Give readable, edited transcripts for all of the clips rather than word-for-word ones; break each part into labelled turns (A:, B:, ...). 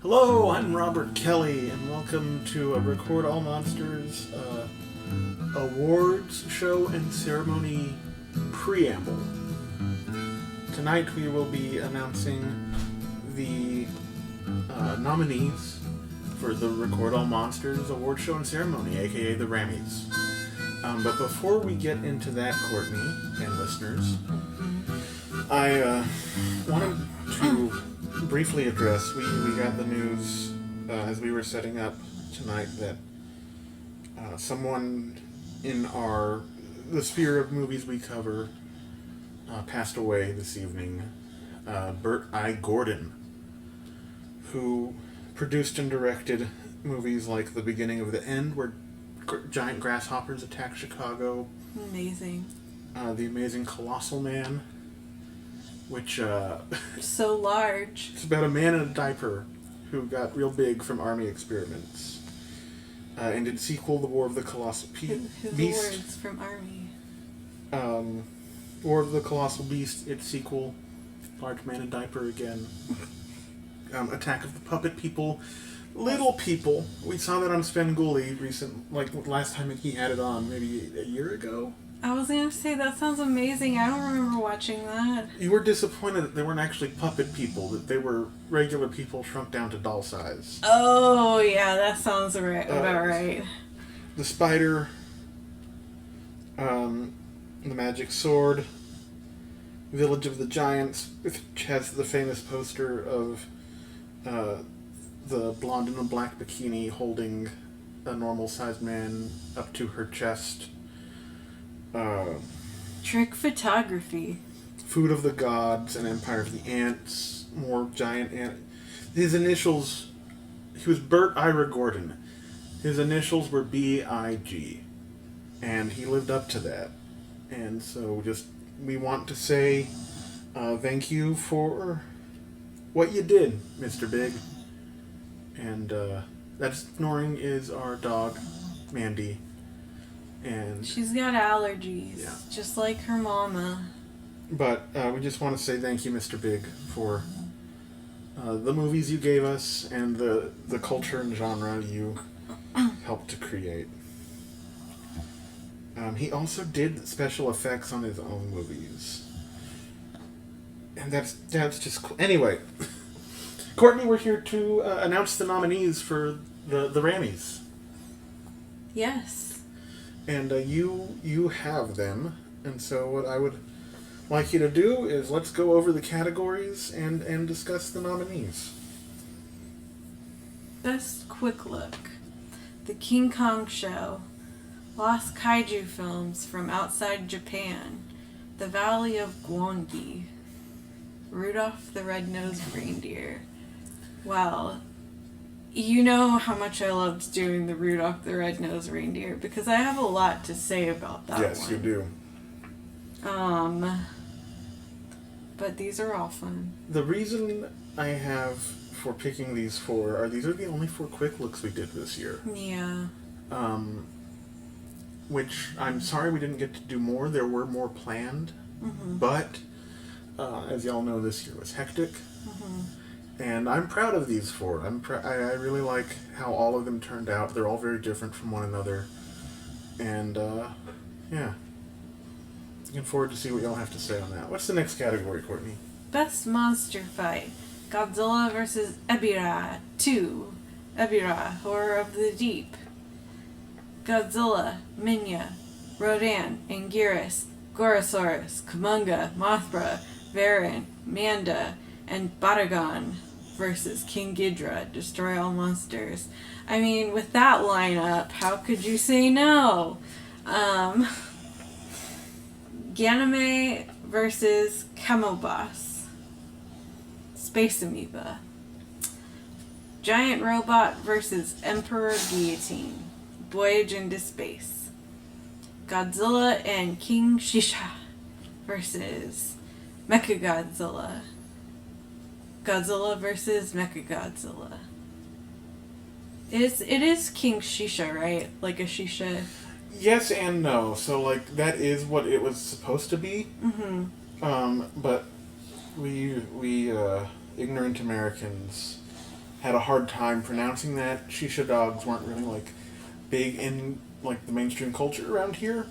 A: Hello, I'm Robert Kelly, and welcome to a Record All Monsters awards show and ceremony preamble. Tonight we will be announcing the nominees for the Record All Monsters award show and ceremony, aka the RAMmies. But before we get into that, Courtney and listeners, I wanted to briefly address, we got the news as we were setting up tonight that someone in the sphere of movies we cover passed away this evening. Bert I. Gordon, who produced and directed movies like The Beginning of the End, where giant grasshoppers attack Chicago.
B: Amazing.
A: The Amazing Colossal Man, which
B: so large.
A: It's about a man in a diaper who got real big from army experiments. And its sequel, The War of the Colossal Beast.
B: His words from army.
A: War of the Colossal Beast, its sequel, Large Man in Diaper again. Attack of the Puppet People. Little People. We saw that on Svengoolie last time he had it on, maybe a year ago.
B: I was going to say, that sounds amazing. I don't remember watching that.
A: You were disappointed that they weren't actually puppet people, that they were regular people shrunk down to doll size.
B: Oh, yeah, that sounds about right.
A: The Spider, The Magic Sword, Village of the Giants, which has the famous poster of the blonde in a black bikini holding a normal-sized man up to her chest.
B: Trick photography.
A: Food of the Gods and Empire of the Ants. More giant ant. His initials. He was Bert Ira Gordon. His initials were B.I.G. And he lived up to that. And so we want to say thank you for what you did, Mr. Big. And that snoring is our dog, Mandy. And
B: she's got allergies,
A: yeah.
B: Just like her mama.
A: But we just want to say thank you, Mr. Big, for the movies you gave us and the culture and genre you helped to create. He also did special effects on his own movies. And that's just cool. Anyway, Courtney, we're here to announce the nominees for the RAMmies.
B: Yes.
A: And you have them, and so what I would like you to do is let's go over the categories and discuss the nominees.
B: Best Quick Look. The King Kong Show. Lost Kaiju Films from Outside Japan. The Valley of Gwangi. Rudolph the Red-Nosed Reindeer. Wow. You know how much I loved doing the Rudolph the Red-Nosed Reindeer because I have a lot to say about that one.
A: Yes, you do.
B: But these are all fun.
A: The reason I have for picking these four these are the only 4 quick looks we did this year.
B: Yeah.
A: Which I'm sorry we didn't get to do more. There were more planned, but as y'all know, this year was hectic. And I'm proud of these 4. I really like how all of them turned out. They're all very different from one another. And, yeah. Looking forward to see what y'all have to say on that. What's the next category, Courtney?
B: Best Monster Fight. Godzilla vs. Ebirah 2. Ebirah, Horror of the Deep. Godzilla, Minya, Rodan, Anguirus, Gorosaurus, Kumonga, Mothra, Varan, Manda, and Baragon versus King Ghidorah, Destroy All Monsters. I mean, with that lineup, how could you say no? Ganame versus Chemoboss. Space Amoeba. Giant Robot versus Emperor Guillotine. Voyage into Space. Godzilla and King Shisha versus Mechagodzilla. Godzilla versus Mechagodzilla. It is King Shisha, right? Like a shisha.
A: Yes and no. So, that is what it was supposed to be. But we ignorant Americans had a hard time pronouncing that. Shisha dogs weren't really like big in like the mainstream culture around here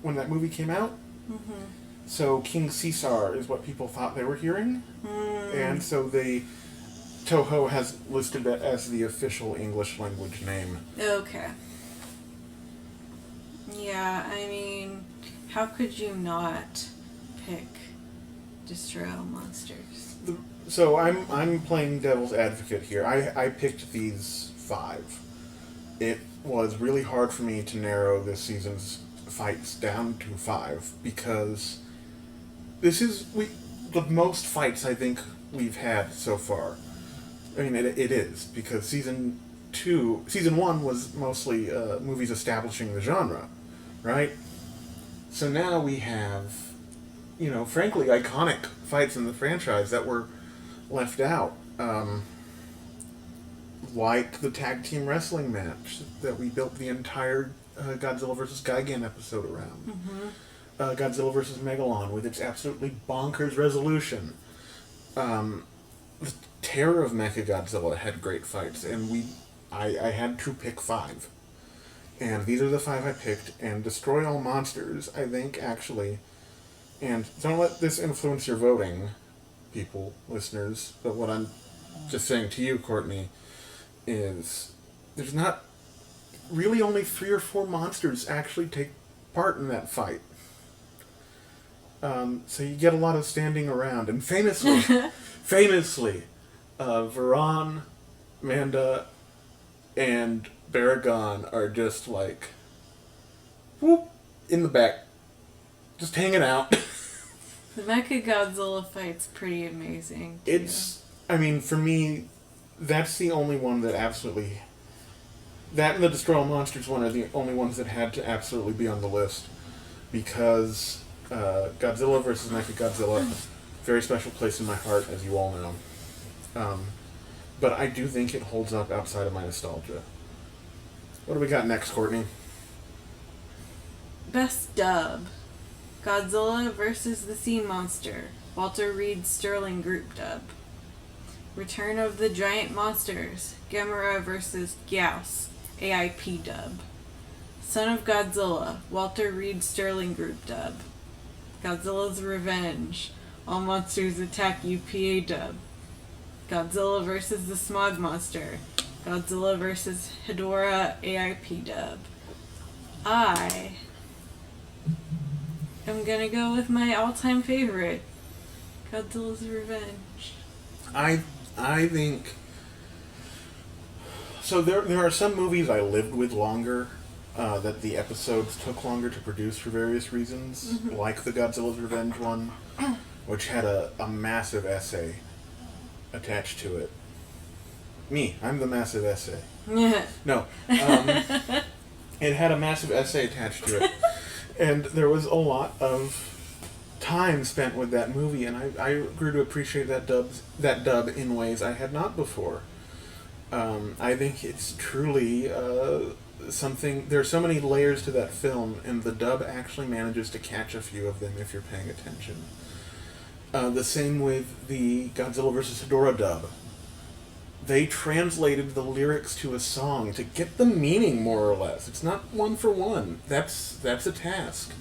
A: when that movie came out.
B: Mm-hmm.
A: So King Caesar is what people thought they were hearing, and so Toho has listed it as the official English language name.
B: Okay. Yeah, I mean, how could you not pick Destroy All Monsters?
A: So I'm playing devil's advocate here. I picked these 5. It was really hard for me to narrow this season's fights down to 5 because this is the most fights I think we've had so far. I mean, it is because season 1 was mostly movies establishing the genre, right? So now we have, frankly, iconic fights in the franchise that were left out. Like the tag team wrestling match that we built the entire Godzilla vs. Gigan episode around.
B: Mm-hmm.
A: Godzilla vs. Megalon with its absolutely bonkers resolution. The Terror of Mechagodzilla had great fights, and I had to pick 5. And these are the 5 I picked, and Destroy All Monsters, I think, actually, and don't let this influence your voting, people, listeners, but what I'm just saying to you, Courtney, is there's not really only 3 or 4 monsters actually take part in that fight. So you get a lot of standing around, and famously, Varan, Manda, and Baragon are just like, whoop, in the back, just hanging out.
B: The Mechagodzilla fight's pretty amazing, too.
A: I mean, for me, that's the only one that absolutely... That and the Destroy All Monsters one are the only ones that had to absolutely be on the list. Because Godzilla vs. Mechagodzilla, very special place in my heart, as you all know. But I do think it holds up outside of my nostalgia. What do we got next, Courtney?
B: Best dub. Godzilla vs. the Sea Monster, Walter Reed Sterling Group dub. Return of the Giant Monsters, Gamera vs. Gyaos, AIP dub. Son of Godzilla, Walter Reed Sterling Group dub. Godzilla's Revenge, All Monsters Attack UPA dub. Godzilla vs. the Smog Monster, Godzilla vs. Hedorah AIP dub. I am gonna go with my all-time favorite, Godzilla's Revenge.
A: I think... So there are some movies I lived with longer, that the episodes took longer to produce for various reasons, like the Godzilla's Revenge one, which had a massive essay attached to it. I'm the massive essay.
B: Yeah.
A: No. It had a massive essay attached to it. And there was a lot of time spent with that movie, and I grew to appreciate that dub in ways I had not before. I think it's truly something... There are so many layers to that film, and the dub actually manages to catch a few of them if you're paying attention. The same with the Godzilla vs. Hedorah dub. They translated the lyrics to a song to get the meaning, more or less. It's not one for one. That's a task.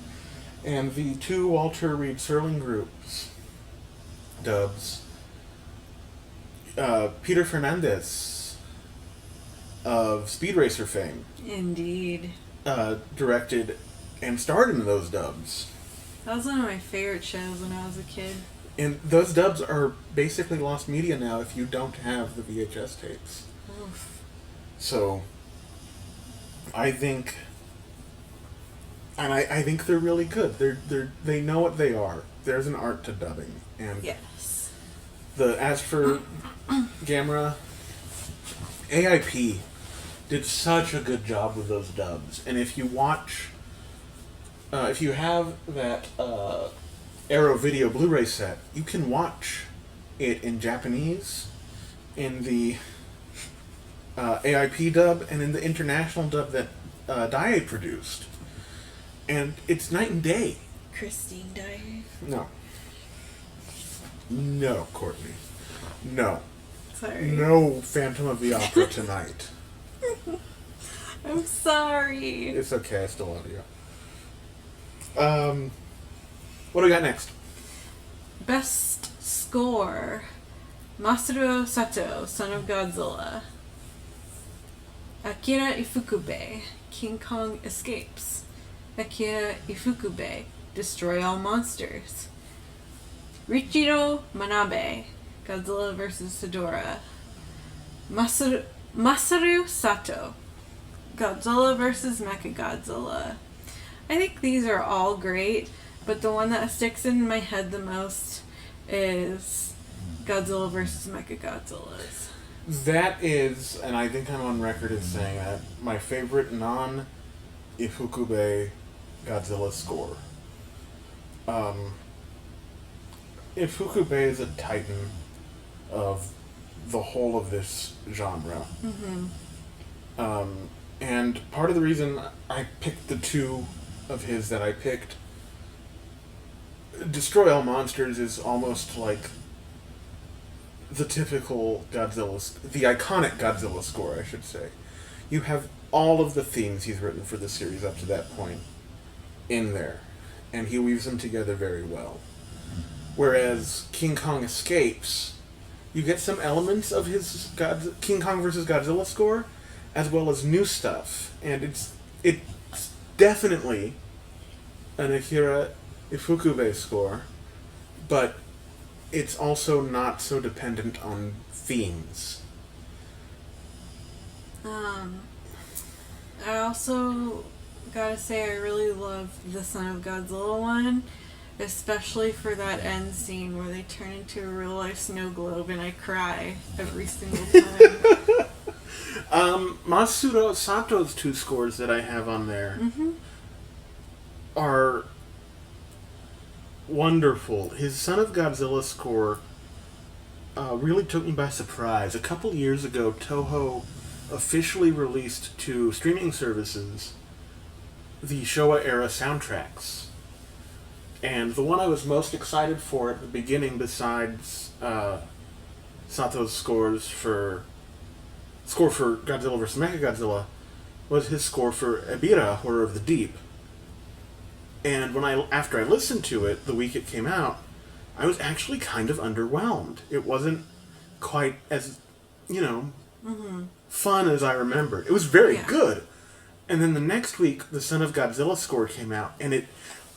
A: And the 2 Walter Reed Sterling Groups dubs, Peter Fernandez of Speed Racer fame,
B: Indeed.
A: directed and starred in those dubs.
B: That was one of my favorite shows when I was a kid.
A: And those dubs are basically lost media now if you don't have the VHS tapes.
B: Oof.
A: So, I think... And I think they're really good. They know what they are. There's an art to dubbing. And
B: yes.
A: As for Gamera, AIP did such a good job with those dubs. And if you watch... if you have that Arrow Video Blu-ray set, you can watch it in Japanese, in the AIP dub, and in the international dub that Daiei produced. And it's night and day.
B: Christine Dyer.
A: No. No, Courtney. No.
B: Sorry.
A: No Phantom of the Opera tonight.
B: I'm sorry.
A: It's okay, I still love you. What do we got next?
B: Best score. Masaru Sato, Son of Godzilla. Akira Ifukube, King Kong Escapes. Akira Ifukube, Destroy All Monsters. Richiro Manabe, Godzilla vs. Hedorah. Masaru Sato, Godzilla vs. Mechagodzilla. I think these are all great, but the one that sticks in my head the most is Godzilla vs. Mechagodzillas.
A: That is, and I think I'm on record as saying that, my favorite non-Ifukube Godzilla score. Ifukube is a titan of the whole of this genre. And part of the reason I picked the two of his that I picked, Destroy All Monsters is almost like the typical Godzilla, the iconic Godzilla score, I should say. You have all of the themes he's written for the series up to that point in there, and he weaves them together very well. Whereas King Kong Escapes, you get some elements of his King Kong vs. Godzilla score, as well as new stuff, and it's definitely an Akira Ifukube score, but it's also not so dependent on themes.
B: I also gotta say I really love the Son of Godzilla one, especially for that end scene where they turn into a real life snow globe and I cry every single time.
A: Masaru Sato's two scores that I have on there are wonderful. His Son of Godzilla score really took me by surprise. A couple years ago, Toho officially released to streaming services the Showa-era soundtracks. And the one I was most excited for at the beginning, besides Sato's score for Godzilla vs. Mechagodzilla, was his score for Ebirah, Horror of the Deep. And after I listened to it the week it came out, I was actually kind of underwhelmed. It wasn't quite as, fun as I remembered. It was very good. And then the next week, the Son of Godzilla score came out, and it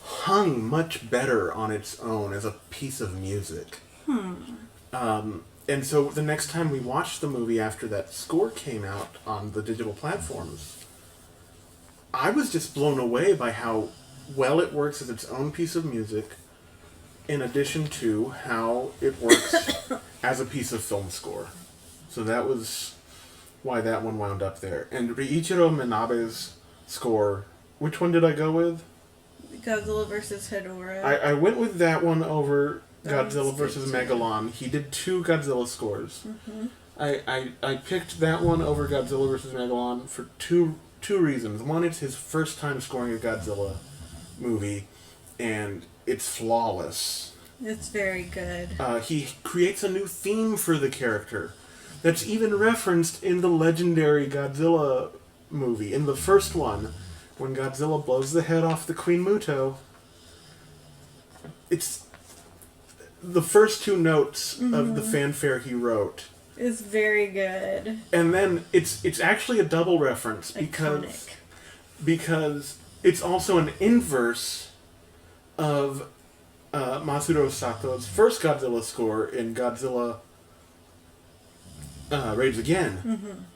A: hung much better on its own as a piece of music. And so the next time we watched the movie after that score came out on the digital platforms, I was just blown away by how well it works as its own piece of music, in addition to how it works as a piece of film score. So that was why that one wound up there. And Riichiro Minabe's score, which one did I go with?
B: Godzilla vs. Hedorah.
A: I went with that one over Godzilla vs. Megalon. He did two Godzilla scores. I picked that one over Godzilla vs. Megalon for two reasons. One, it's his first time scoring a Godzilla movie, and it's flawless.
B: It's very good.
A: He creates a new theme for the character that's even referenced in the legendary Godzilla movie. In the first one, when Godzilla blows the head off the Queen Muto, it's the first two notes of the fanfare he wrote.
B: It's very good.
A: And then it's actually a double reference because it's also an inverse of Masaru Sato's first Godzilla score in Godzilla Raids Again.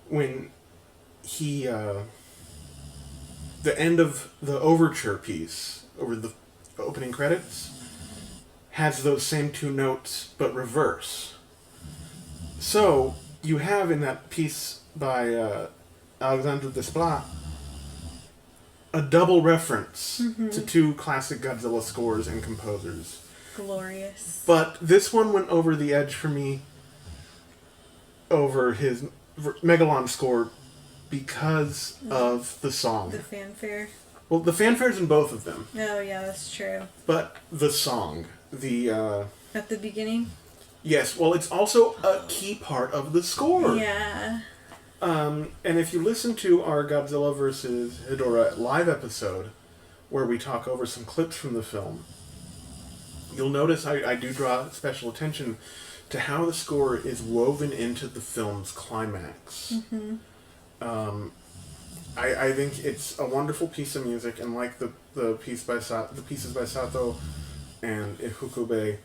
A: When he the end of the overture piece over the opening credits has those same two notes but reverse. So you have in that piece by Alexandre Desplat a double reference to two classic Godzilla scores and composers.
B: Glorious.
A: But this one went over the edge for me over his Megalon score because of the song.
B: The fanfare.
A: Well, the fanfare's in both of them.
B: Oh, yeah, that's true.
A: But the song,
B: at the beginning?
A: Yes, well, it's also a key part of the score.
B: Yeah.
A: And if you listen to our Godzilla vs. Hedorah live episode, where we talk over some clips from the film, you'll notice I do draw special attention to how the score is woven into the film's climax. I think it's a wonderful piece of music, and like the pieces by Sato and Ifukube,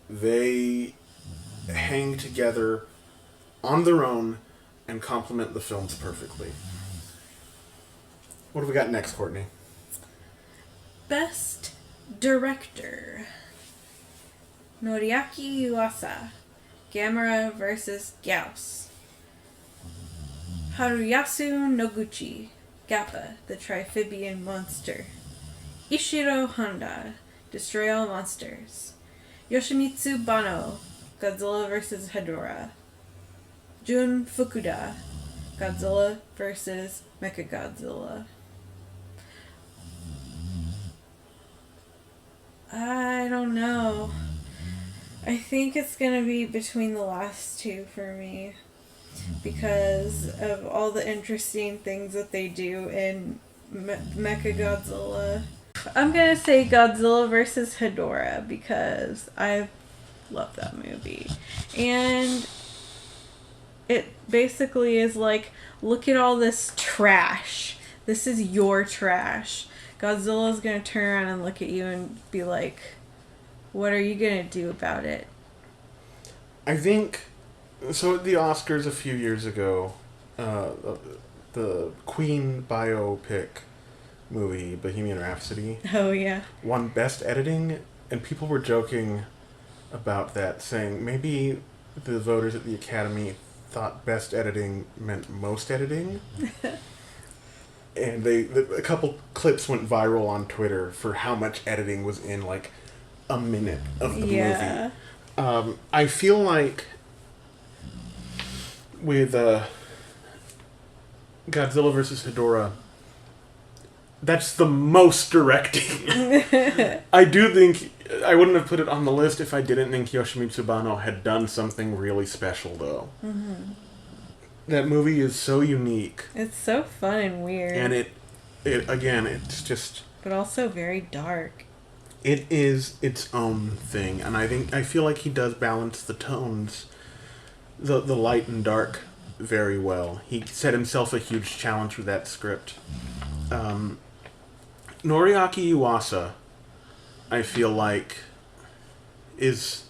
A: they hang together on their own and complement the films perfectly. What do we got next, Courtney?
B: Best Director. Noriaki Yuasa, Gamera vs. Gauss. Haruyasu Noguchi, Gappa, the Triphibian Monster. Ishiro Honda, Destroy All Monsters. Yoshimitsu Banno, Godzilla vs. Hedorah. Jun Fukuda, Godzilla vs. Mechagodzilla. I don't know. I think it's gonna be between the last two for me, because of all the interesting things that they do in Mechagodzilla. I'm gonna say Godzilla vs. Hedorah because I love that movie. And it basically is like, look at all this trash. This is your trash. Godzilla's gonna turn around and look at you and be like, what are you gonna do about it?
A: I think, so at the Oscars a few years ago, the Queen biopic movie, Bohemian Rhapsody,
B: Oh, yeah.
A: won Best Editing, and people were joking about that, saying maybe the voters at the Academy thought Best Editing meant most editing. And a couple clips went viral on Twitter for how much editing was in, like, a minute of the movie. I feel like with Godzilla vs. Hedorah, that's the most directing. I do think I wouldn't have put it on the list if I didn't think Yoshimitsu Banno had done something really special, though. Mm-hmm. That movie is so unique.
B: It's so fun and weird.
A: And it's just...
B: But also very dark.
A: It is its own thing, and I feel like he does balance the tones, the light and dark, very well. He set himself a huge challenge with that script. Noriaki Yuasa, I feel like, is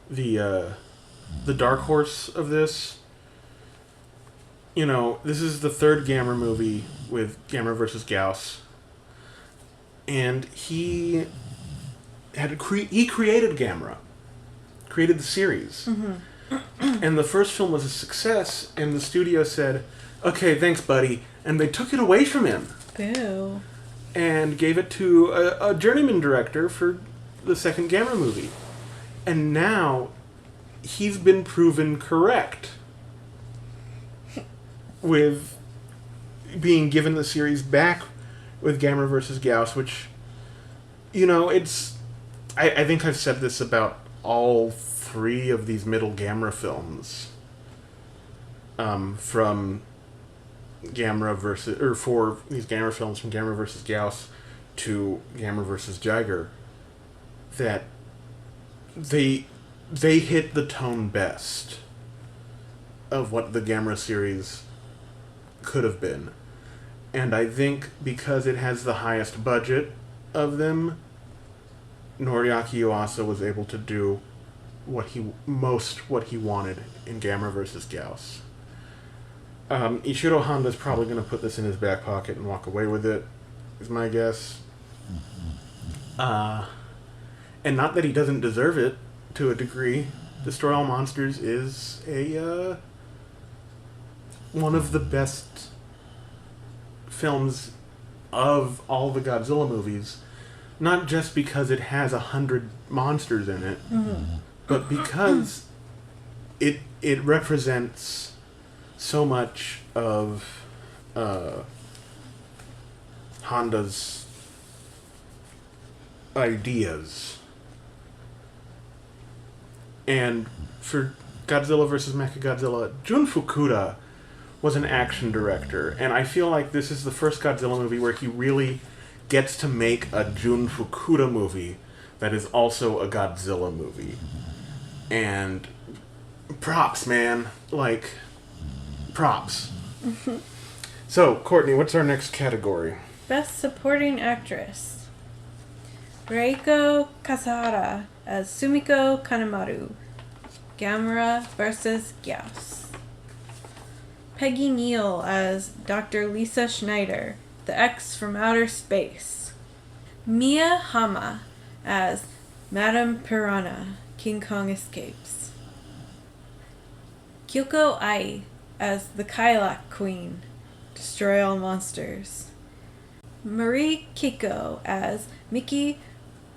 A: the dark horse of this. You know, this is the third Gamera movie with Gamera vs. Gauss, and he created Gamera, created the series. Mm-hmm. And the first film was a success, and the studio said, okay, thanks, buddy. And they took it away from him.
B: Boo.
A: And gave it to a journeyman director for the second Gamera movie. And now, he's been proven correct with being given the series back with Gamera vs. Gauss, which, you know, it's... I think I've said this about all three of these middle Gamera films. From Gamera versus... Or for these Gamera films, from Gamera vs. Gauss to Gamera vs. Jiger, that they hit the tone best of what the Gamera series could have been. And I think because it has the highest budget of them, Noriaki Yuasa was able to do what he wanted in Gamera vs. Gauss. Ishiro Honda's probably going to put this in his back pocket and walk away with it, is my guess. And not that he doesn't deserve it, to a degree. Destroy All Monsters is one of the best films of all the Godzilla movies. Not just because it has 100 monsters in it, but because it represents so much of Honda's ideas. And for Godzilla vs. Mechagodzilla, Jun Fukuda was an action director, and I feel like this is the first Godzilla movie where he really gets to make a Jun Fukuda movie that is also a Godzilla movie. And props, man. Like, props. So, Courtney, what's our next category?
B: Best Supporting Actress. Reiko Kasahara as Sumiko Kanemaru. Gamera vs. Gauss. Peggy Neal as Dr. Lisa Schneider, the X from outer space. Mia Hama as Madame Piranha, King Kong Escapes. Kyoko Ai as the Kailak Queen, Destroy All Monsters. Marie Kiko as Miki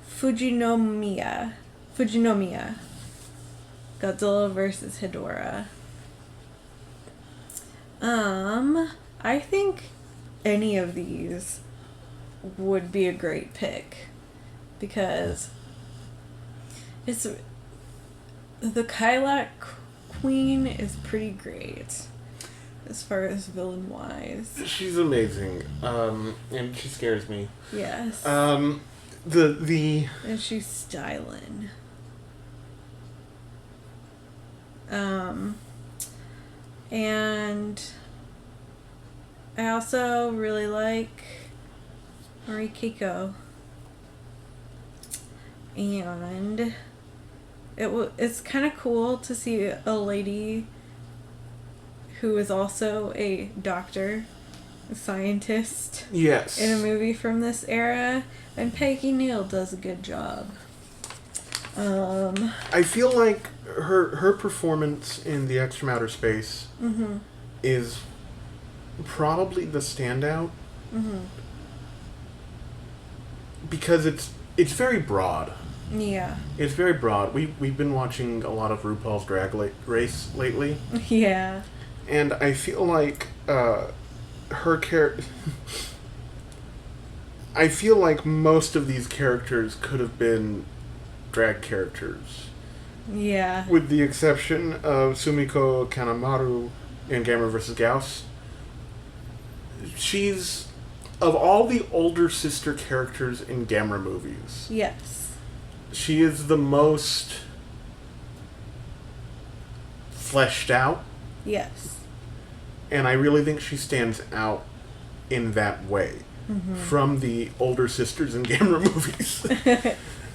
B: Fujinomiya, Godzilla vs. Hedorah. I think any of these would be a great pick because it's the Kailak Queen is pretty great as far as villain wise.
A: She's amazing, and she scares me.
B: Yes.
A: And
B: she's styling. And I also really like Marie Kiko. And it's kind of cool to see a lady who is also a doctor, a scientist.
A: Yes.
B: In a movie from this era. And Peggy Neal does a good job.
A: I feel like her performance in The X from Outer Space is probably the standout. Because it's very broad.
B: Yeah.
A: It's very broad. We've been watching a lot of RuPaul's Drag Race lately.
B: Yeah.
A: And I feel like her character... I feel like most of these characters could have been drag characters.
B: Yeah.
A: With the exception of Sumiko Kanemaru in Gamera vs. Gauss. She's... Of all the older sister characters in Gamera movies...
B: Yes.
A: She is the most... fleshed out.
B: Yes.
A: And I really think she stands out in that way. From the older sisters in Gamera movies.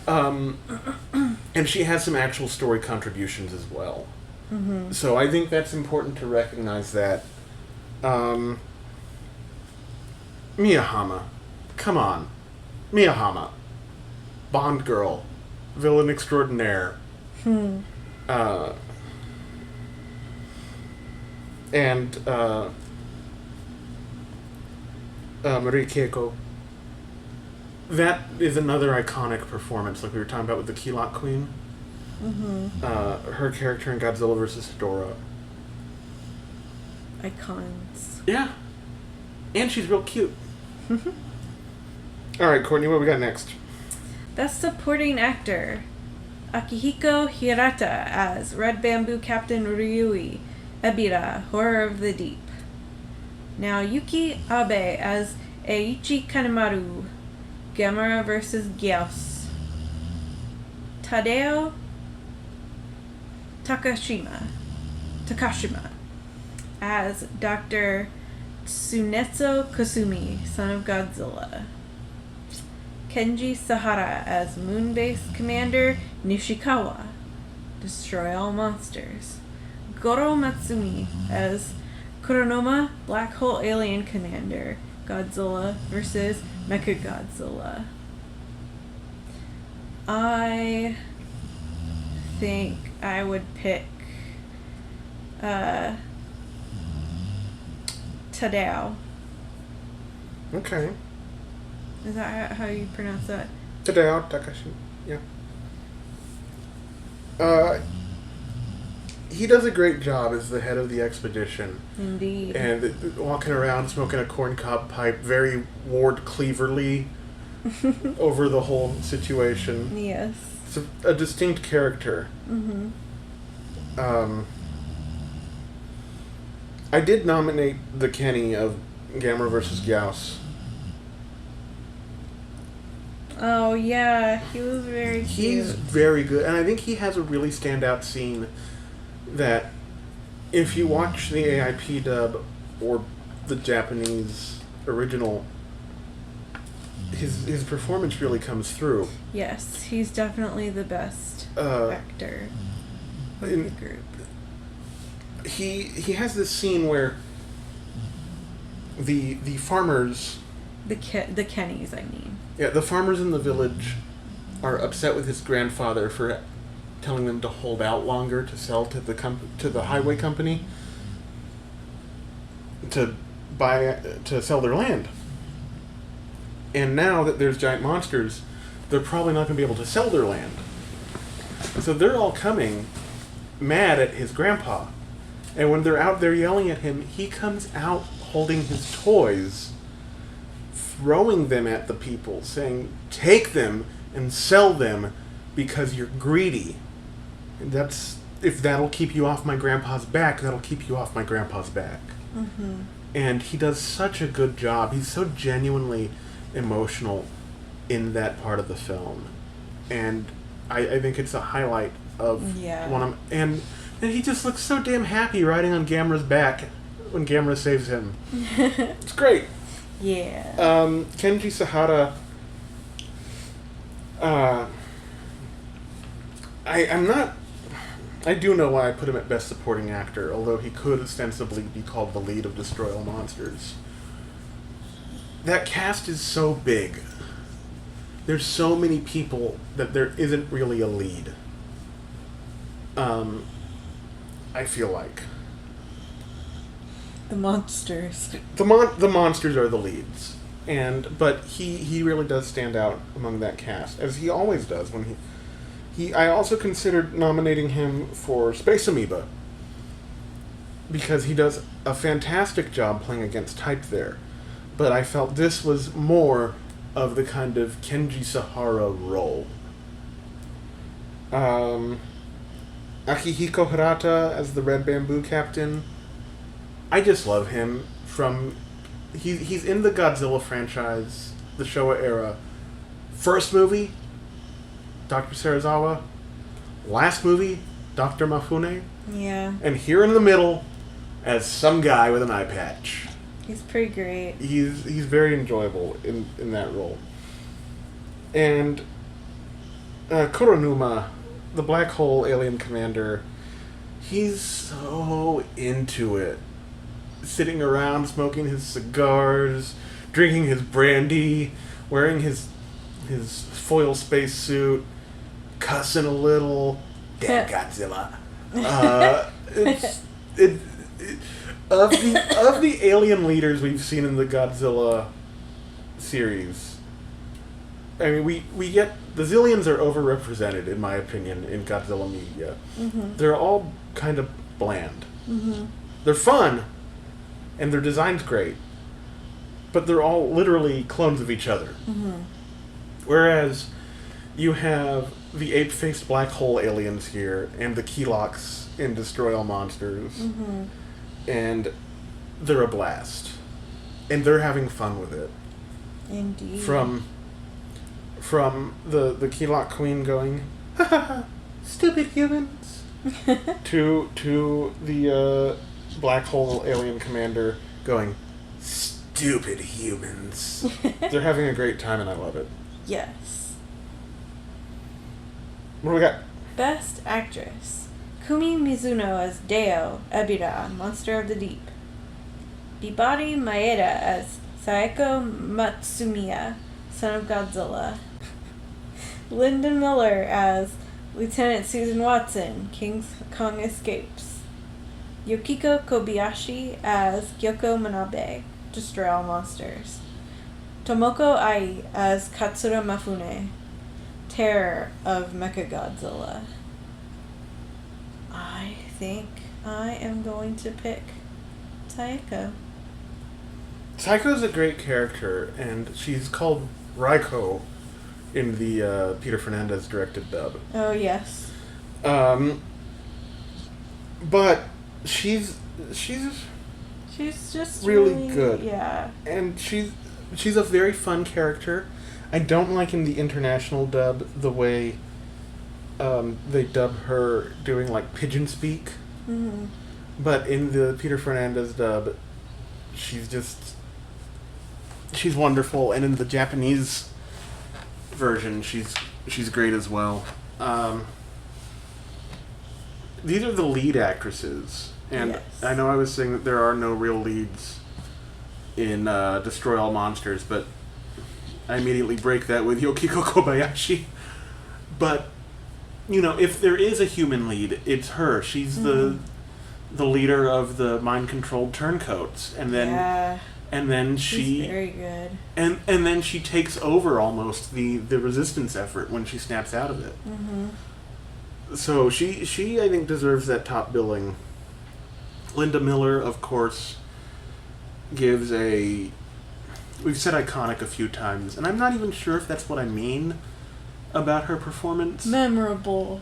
A: And she has some actual story contributions as well. So I think that's important to recognize that. Miyahama. Come on. Miyahama. Bond girl. Villain extraordinaire. And Marie Keiko. That is another iconic performance, like we were talking about with the Kailak Queen. Her character in Godzilla vs. Hedorah.
B: Icons.
A: Yeah. And she's real cute. Alright, Courtney, what we got next?
B: Best Supporting Actor. Akihiko Hirata as Red Bamboo Captain Ryui, Ebira, Horror of the Deep. Now Yuki Abe as Eiichi Kanemaru, Gamera vs. Gauss. Tadao Takashima as Dr. Tsunetsu Kasumi, son of Godzilla. Kenji Sahara as Moon-Base Commander Nishikawa, Destroy All Monsters. Goro Matsumi as Kuronoma, Black Hole Alien Commander, Godzilla vs. Mechagodzilla. I think I would pick Tadao.
A: Okay.
B: Is that how you pronounce that?
A: Tadao Takashi. Yeah. He does a great job as the head of the expedition.
B: Indeed.
A: And walking around smoking a corncob pipe, very Ward Cleaverly over the whole situation.
B: Yes.
A: It's a distinct character. I did nominate the Kenny of Gamera vs. Gyaos.
B: Oh, yeah. He was very cute.
A: He's very good. And I think he has a really standout scene that if you watch the AIP dub or the Japanese original, his performance really comes through.
B: Yes, he's definitely the best actor of the group.
A: He has this scene where the farmers...
B: The Kennys, I mean.
A: Yeah, the farmers in the village are upset with his grandfather for telling them to hold out longer to sell to the highway company to sell their land. And now that there's giant monsters, they're probably not going to be able to sell their land. So they're all coming mad at his grandpa. And when they're out there yelling at him, he comes out holding his toys, throwing them at the people, saying, "Take them and sell them because you're greedy. And if that'll keep you off my grandpa's back, that'll keep you off my grandpa's back."
B: Mm-hmm.
A: And he does such a good job. He's so genuinely emotional in that part of the film. And I think it's a highlight of one of... And he just looks so damn happy riding on Gamera's back when Gamera saves him. It's great.
B: Yeah.
A: Kenji Sahara. I'm not... I do know why I put him at Best Supporting Actor, although he could ostensibly be called the lead of Destroy All Monsters. That cast is so big. There's so many people that there isn't really a lead. I feel like.
B: The monsters.
A: The monsters are the leads. But he really does stand out among that cast, as he always does when I also considered nominating him for Space Amoeba because he does a fantastic job playing against type there. But I felt this was more of the kind of Kenji Sahara role. Akihiko Hirata as the Red Bamboo Captain. I just love him he's in the Godzilla franchise, the Showa era. First movie, Dr. Serizawa. Last movie, Dr. Mafune.
B: Yeah.
A: And here in the middle, as some guy with an eye patch.
B: He's pretty great.
A: He's very enjoyable in that role. And Koronuma, the black hole alien commander, he's so into it. Sitting around, smoking his cigars, drinking his brandy, wearing his foil spacesuit, cussing a little. Damn Godzilla. Of the alien leaders we've seen in the Godzilla series, I mean, we get... The Zillions are overrepresented, in my opinion, in Godzilla media.
B: Mm-hmm.
A: They're all kind of bland.
B: Mm-hmm.
A: They're fun, and their design's great, but they're all literally clones of each other.
B: Mm-hmm.
A: Whereas you have the ape-faced black hole aliens here, and the Keylocks in Destroy All Monsters,
B: Mm-hmm.
A: and they're a blast. And they're having fun with it.
B: Indeed.
A: From the Keylock Queen going, "Ha ha ha, stupid humans," to the black hole alien commander going, "Stupid humans." They're having a great time, and I love it.
B: Yes.
A: What do we got?
B: Best Actress. Kumi Mizuno as Deo, Ebira, Monster of the Deep. Bibari Maeda as Saeko Matsumiya, Son of Godzilla. Lyndon Miller as Lieutenant Susan Watson, King Kong Escapes. Yukiko Kobayashi as Gyoko Manabe, Destroy All Monsters. Tomoko Ai as Katsura Mafune, Terror of Mechagodzilla. I think I am going to pick Saeko.
A: Saiko's a great character, and she's called Raiko in the Peter Fernandez directed dub.
B: Oh, yes.
A: But she's
B: just
A: really good.
B: Yeah.
A: And she's a very fun character. I don't like in the international dub the way they dub her doing like pigeon speak.
B: Mm-hmm.
A: But in the Peter Fernandez dub, she's wonderful, and in the Japanese version, she's great as well. These are the lead actresses, and
B: yes.
A: I know I was saying that there are no real leads in Destroy All Monsters, but I immediately break that with Yukiko Kobayashi. But if there is a human lead, it's her. She's the leader of the mind-controlled turncoats, and then
B: she's very good.
A: And then she takes over almost the resistance effort when she snaps out of it.
B: Mm-hmm.
A: So she I think deserves that top billing. Linda Miller, of course, gives we've said iconic a few times, and I'm not even sure if that's what I mean about her performance.
B: Memorable.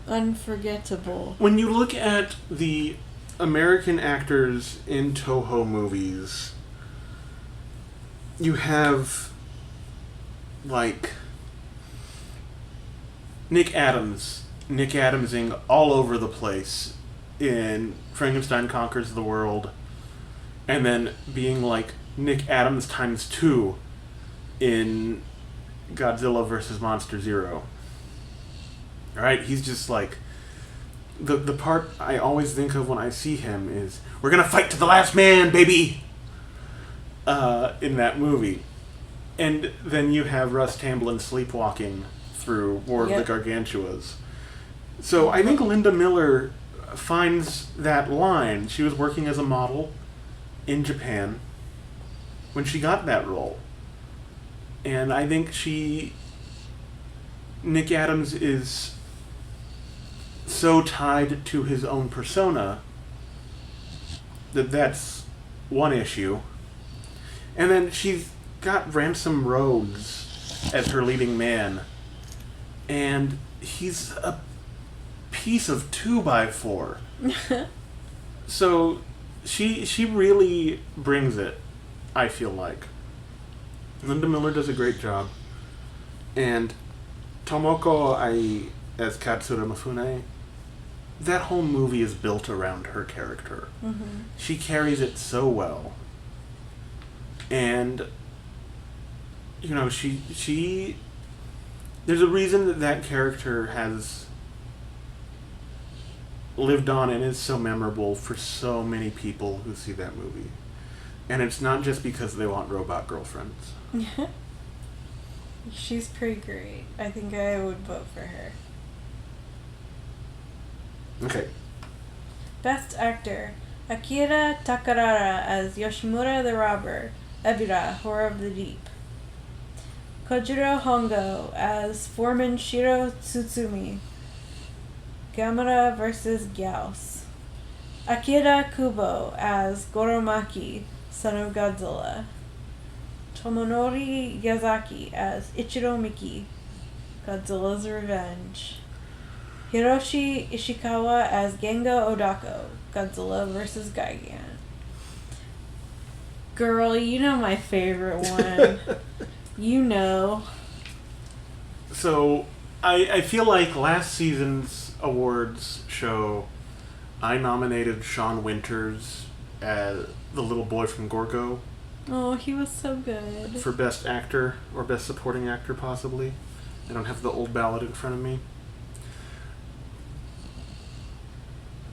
B: Unforgettable.
A: When you look at the American actors in Toho movies, you have like Nick Adamsing all over the place in Frankenstein Conquers the World, and then being like Nick Adams times 2 in Godzilla vs. Monster Zero. Alright, he's just like the part I always think of when I see him is, we're gonna fight to the last man, baby! In that movie. And then you have Russ Tamblyn sleepwalking through War of the Gargantuas. So I think Linda Miller finds that line. She was working as a model in Japan when she got that role. And I think Nick Adams is so tied to his own persona that's one issue. And then she's got Ransom Rhodes as her leading man, and he's a piece of 2x4. So she really brings it, I feel like. Linda Miller does a great job. And Tomoko Ai as Katsura Mifune, that whole movie is built around her character.
B: Mm-hmm.
A: She carries it so well. And she there's a reason that character has lived on and is so memorable for so many people who see that movie. And it's not just because they want robot girlfriends.
B: She's pretty great. I think I would vote for her.
A: Okay.
B: Best Actor. Akira Takarara as Yoshimura the Robber, Ebira, Horror of the Deep. Kojiro Hongo as Foreman Shiro Tsutsumi, Gamera vs. Gyaos. Akira Kubo as Goromaki, Son of Godzilla. Tomonori Yazaki as Ichiro Miki, Godzilla's Revenge. Hiroshi Ishikawa as Genga Odako, Godzilla vs. Gigan. Girl, you know my favorite one. You know.
A: So, I feel like last season's awards show, I nominated Sean Winters as the little boy from Gorgo.
B: Oh, he was so good.
A: For Best Actor, or Best Supporting Actor, possibly. I don't have the old ballot in front of me.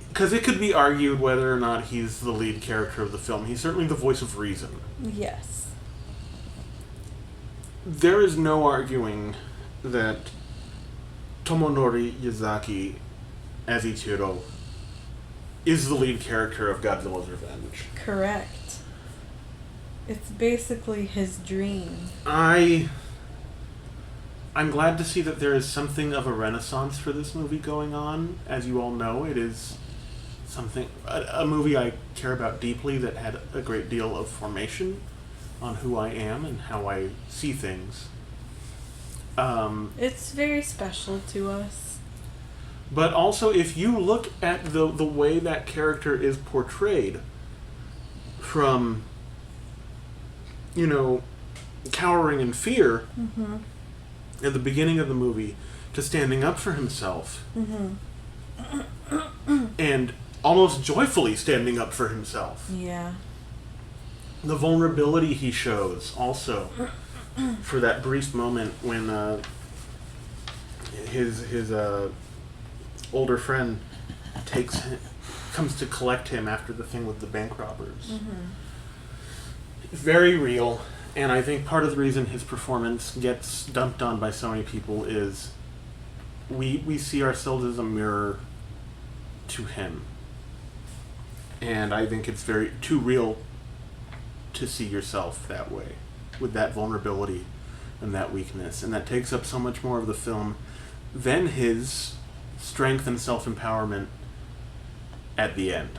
A: Because it could be argued whether or not he's the lead character of the film. He's certainly the voice of reason.
B: Yes.
A: There is no arguing that Tomonori Yazaki as Ichiro is the lead character of Godzilla's Revenge.
B: Correct. It's basically his dream.
A: I'm glad to see that there is something of a renaissance for this movie going on. As you all know, it is a movie I care about deeply that had a great deal of formation on who I am and how I see things.
B: It's very special to us.
A: But also, if you look at the way that character is portrayed, from, cowering in fear at the beginning of the movie to standing up for himself, and almost joyfully standing up for himself.
B: Yeah.
A: The vulnerability he shows also for that brief moment when his older friend comes to collect him after the thing with the bank robbers. Very real, and I think part of the reason his performance gets dumped on by so many people is we see ourselves as a mirror to him. And I think it's too real to see yourself that way, with that vulnerability and that weakness. And that takes up so much more of the film than his strength and self-empowerment at the end.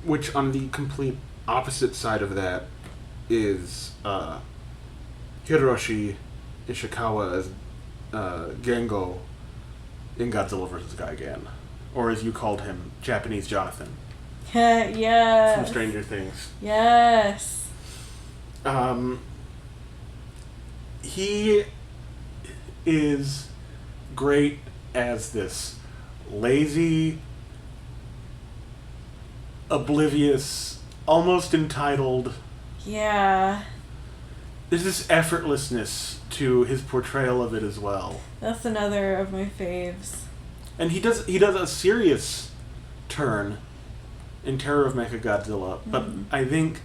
A: Which, on the complete opposite side of that, is Hiroshi Ishikawa as Gengo in Godzilla vs. Gigan. Or as you called him, Japanese Jonathan.
B: Yes.
A: From Stranger Things.
B: Yes.
A: He is great as this lazy, oblivious, almost entitled.
B: Yeah.
A: There's this effortlessness to his portrayal of it as well.
B: That's another of my faves.
A: And he does a serious turn in Terror of Mechagodzilla, but I think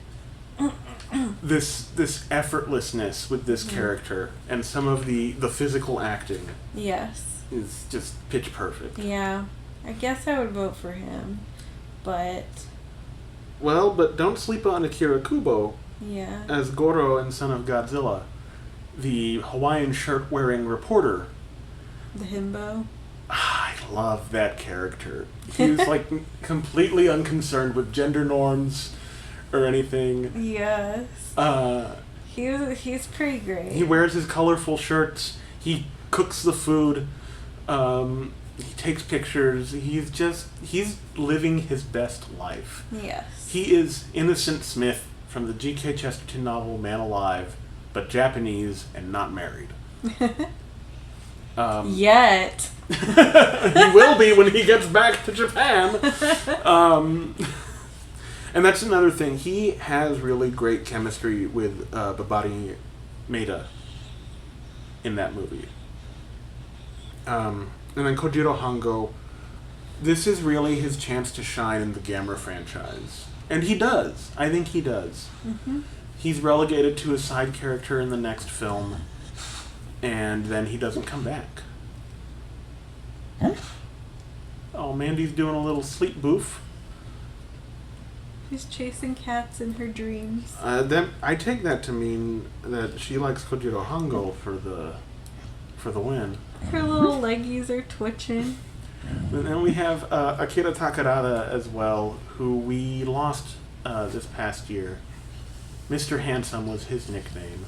A: this effortlessness with this character and some of the physical acting,
B: yes,
A: is just pitch perfect.
B: Yeah, I guess I would vote for him, but
A: don't sleep on Akira Kubo.
B: Yeah.
A: As Goro in Son of Godzilla, the Hawaiian shirt wearing reporter.
B: The himbo.
A: I love that character. He's like completely unconcerned with gender norms or anything.
B: Yes. He's pretty great.
A: He wears his colorful shirts. He cooks the food. He takes pictures. He's living his best life.
B: Yes.
A: He is Innocent Smith from the G.K. Chesterton novel Man Alive, but Japanese and not married.
B: Yet.
A: He will be when he gets back to Japan. And that's another thing. He has really great chemistry with Babari Maeda in that movie. And then Kojiro Hongo, this is really his chance to shine in the Gamera franchise. And he does. I think he does. He's relegated to a side character in the next film, and then he doesn't come back. Oh, Mandy's doing a little sleep boof.
B: She's chasing cats in her dreams.
A: I take that to mean that she likes Kojiro Hongo for the win.
B: Her little leggies are twitching.
A: And then we have Akira Takarada as well, who we lost this past year. Mr. Handsome was his nickname.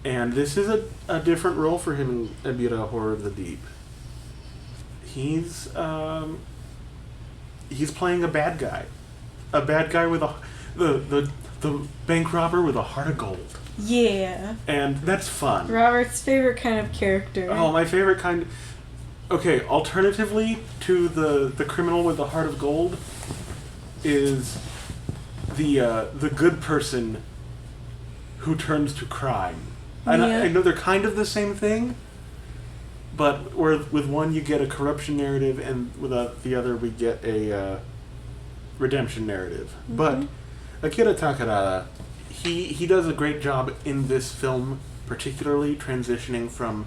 A: And this is a different role for him in Ebirah Horror of the Deep. He's playing a bad guy. A bad guy with the bank robber with a heart of gold.
B: Yeah.
A: And that's fun.
B: Robert's favorite kind of character.
A: Oh, my favorite kind. Okay, alternatively to the criminal with the heart of gold is the good person who turns to crime. And
B: Yeah.
A: I know they're kind of the same thing, but with one you get a corruption narrative, and with the other we get a redemption narrative. But Akira Takarada, he does a great job in this film, particularly transitioning from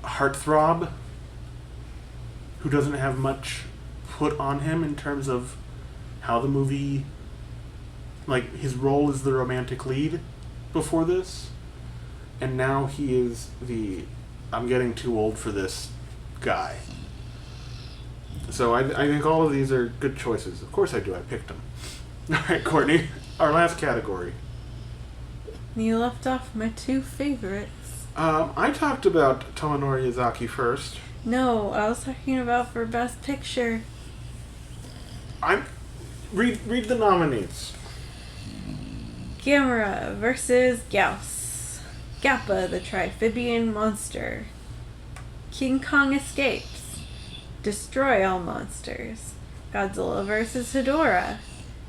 A: heartthrob who doesn't have much put on him in terms of how the movie, like his role as the romantic lead before this, and now he is the I'm getting too old for this guy. So I think all of these are good choices. Of course I do, I picked them. Alright, Courtney, our last category.
B: You left off my two favorites.
A: I talked about Tomonori Yazaki first.
B: No, I was talking about for Best Picture.
A: Read the nominees.
B: Gamera versus Gyaos. Gappa the Triphibian Monster. King Kong Escapes. Destroy All Monsters. Godzilla vs. Hedorah.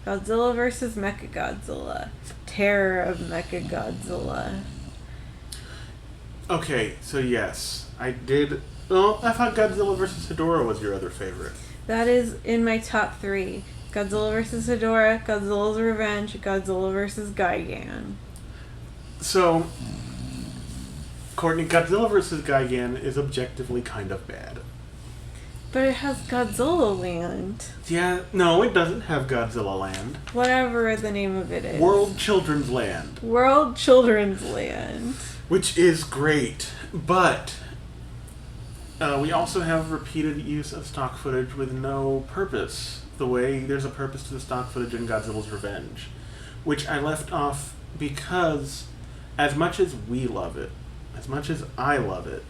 B: Godzilla vs. Mechagodzilla. Terror of Mechagodzilla.
A: Okay, so yes, I did. Oh, I thought Godzilla vs. Hedorah was your other favorite.
B: That is in my top 3. Godzilla vs. Hedorah, Godzilla's Revenge, Godzilla vs. Gigan.
A: So, Courtney, Godzilla vs. Gigan is objectively kind of bad.
B: But it has Godzilla Land.
A: Yeah, no, it doesn't have Godzilla Land.
B: Whatever the name of it is.
A: World Children's Land.
B: World Children's Land.
A: Which is great, but we also have repeated use of stock footage with no purpose, the way there's a purpose to the stock footage in Godzilla's Revenge, which I left off because as much as we love it, as much as I love it,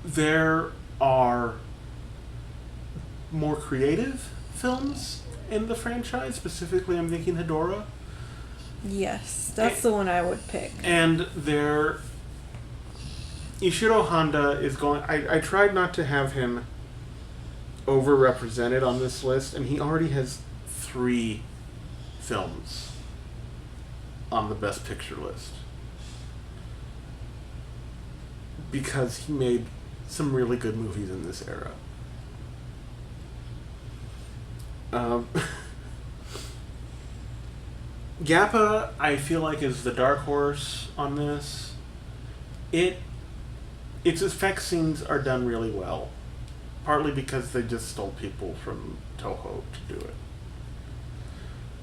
A: there are more creative films in the franchise. Specifically, I'm thinking Hedorah.
B: Yes, that's the one I would pick.
A: And there, Ishiro Honda is going. I tried not to have him overrepresented on this list, and he already has 3 films on the Best Picture list because he made some really good movies in this era. Gappa, I feel like, is the dark horse on this. Its effect scenes are done really well, partly because they just stole people from Toho to do it.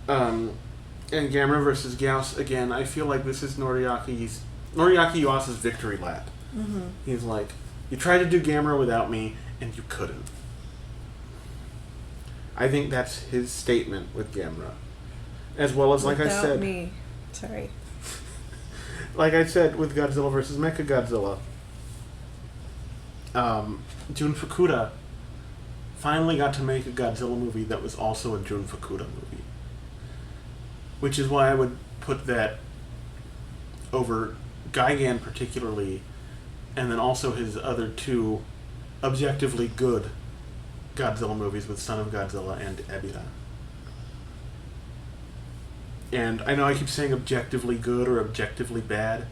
A: And Gamera versus Gyaos, again, I feel like this is Noriaki Yuasa's victory lap.
B: Mm-hmm.
A: He's like, you tried to do Gamera without me, and you couldn't. I think that's his statement with Gamera. As well as, like I said...
B: Without me. Sorry.
A: Like I said, with Godzilla vs. Mechagodzilla, Jun Fukuda finally got to make a Godzilla movie that was also a Jun Fukuda movie. Which is why I would put that over Gigan particularly, and then also his other 2 objectively good Godzilla movies with Son of Godzilla and Ebirah. And I know I keep saying objectively good or objectively bad,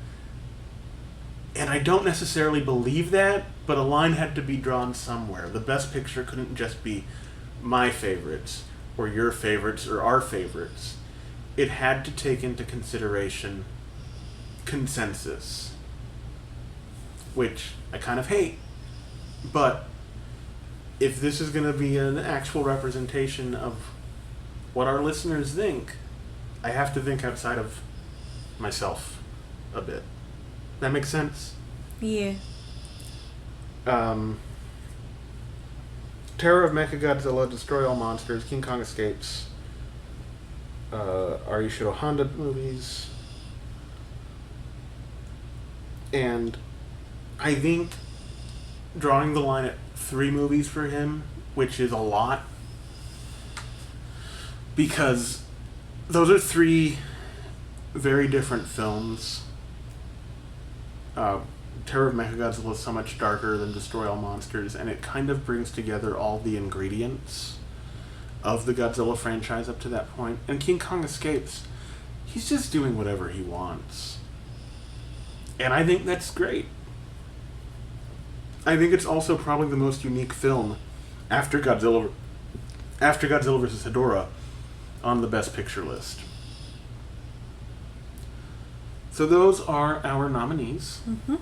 A: and I don't necessarily believe that, but a line had to be drawn somewhere. The Best Picture couldn't just be my favorites, or your favorites, or our favorites. It had to take into consideration consensus, which I kind of hate. But if this is going to be an actual representation of what our listeners think, I have to think outside of myself a bit. That makes sense?
B: Yeah.
A: Terror of Mechagodzilla, Destroy All Monsters, King Kong Escapes, are Ishiro Honda movies. And I think drawing the line at 3 movies for him, which is a lot, because those are 3 very different films. Terror of Mechagodzilla is so much darker than Destroy All Monsters, and it kind of brings together all the ingredients of the Godzilla franchise up to that point. And King Kong Escapes, he's just doing whatever he wants. And I think that's great. I think it's also probably the most unique film after Godzilla vs. Hedorah on the Best Picture list. So those are our nominees.
B: Mm-hmm.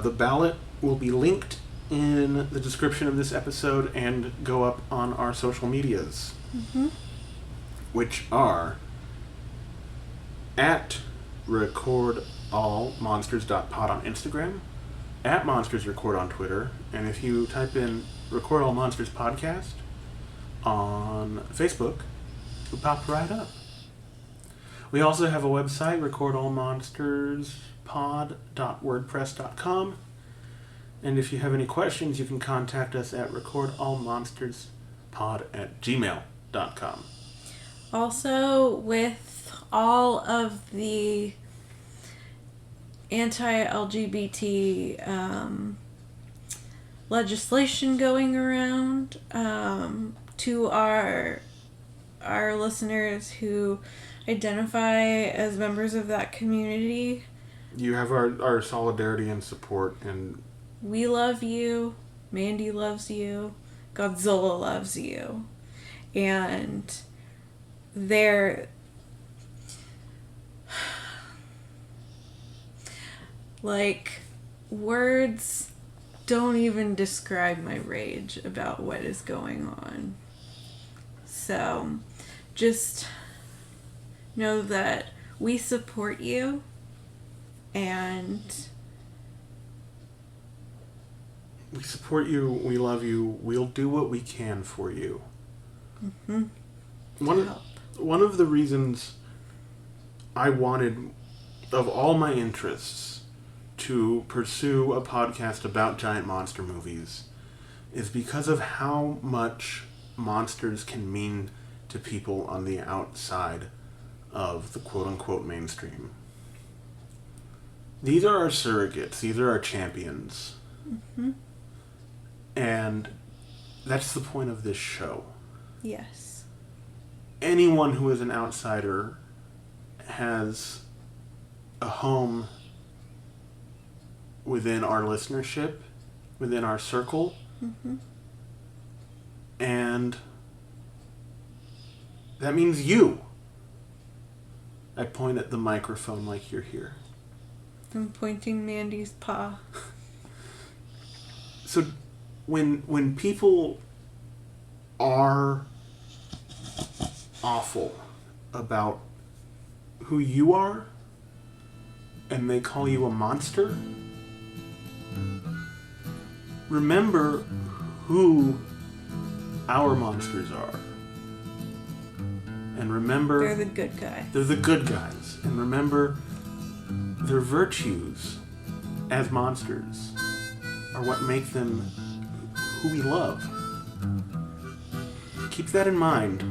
A: The ballot will be linked in the description of this episode and go up on our social medias, which are at recordallmonsters.pod on Instagram, at monstersrecord on Twitter, and if you type in Record All Monsters Podcast on Facebook, it'll pop right up. We also have a website, recordallmonsterspod.wordpress.com. And if you have any questions, you can contact us at recordallmonsterspod@gmail.com.
B: Also, with all of the anti-LGBT legislation going around, to our listeners who identify as members of that community,
A: You have our solidarity and support, and
B: we love you, Mandy loves you, Godzilla loves you, and they're like, words don't even describe my rage about what is going on. So just know that we support you, and
A: we support you, we love you, we'll do what we can for you.
B: mm-hmm.
A: One of the reasons I wanted, of all my interests, to pursue a podcast about giant monster movies is because of how much monsters can mean to people on the outside of the quote-unquote mainstream. These are our surrogates. These are our champions.
B: Mm-hmm.
A: And that's the point of this show.
B: Yes.
A: Anyone who is an outsider has a home within our listenership, within our circle,
B: mm-hmm.
A: and that means you. I point at the microphone like you're here.
B: I'm pointing Mandy's paw.
A: So when people are awful about who you are and they call you a monster, remember who our monsters are. And remember...
B: They're the good guys.
A: They're the good guys. And remember, their virtues as monsters are what make them who we love. Keep that in mind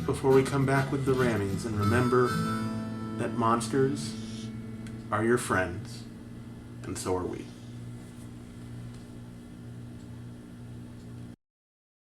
A: before we come back with the RAMmies, and remember that monsters are your friends, and so are we.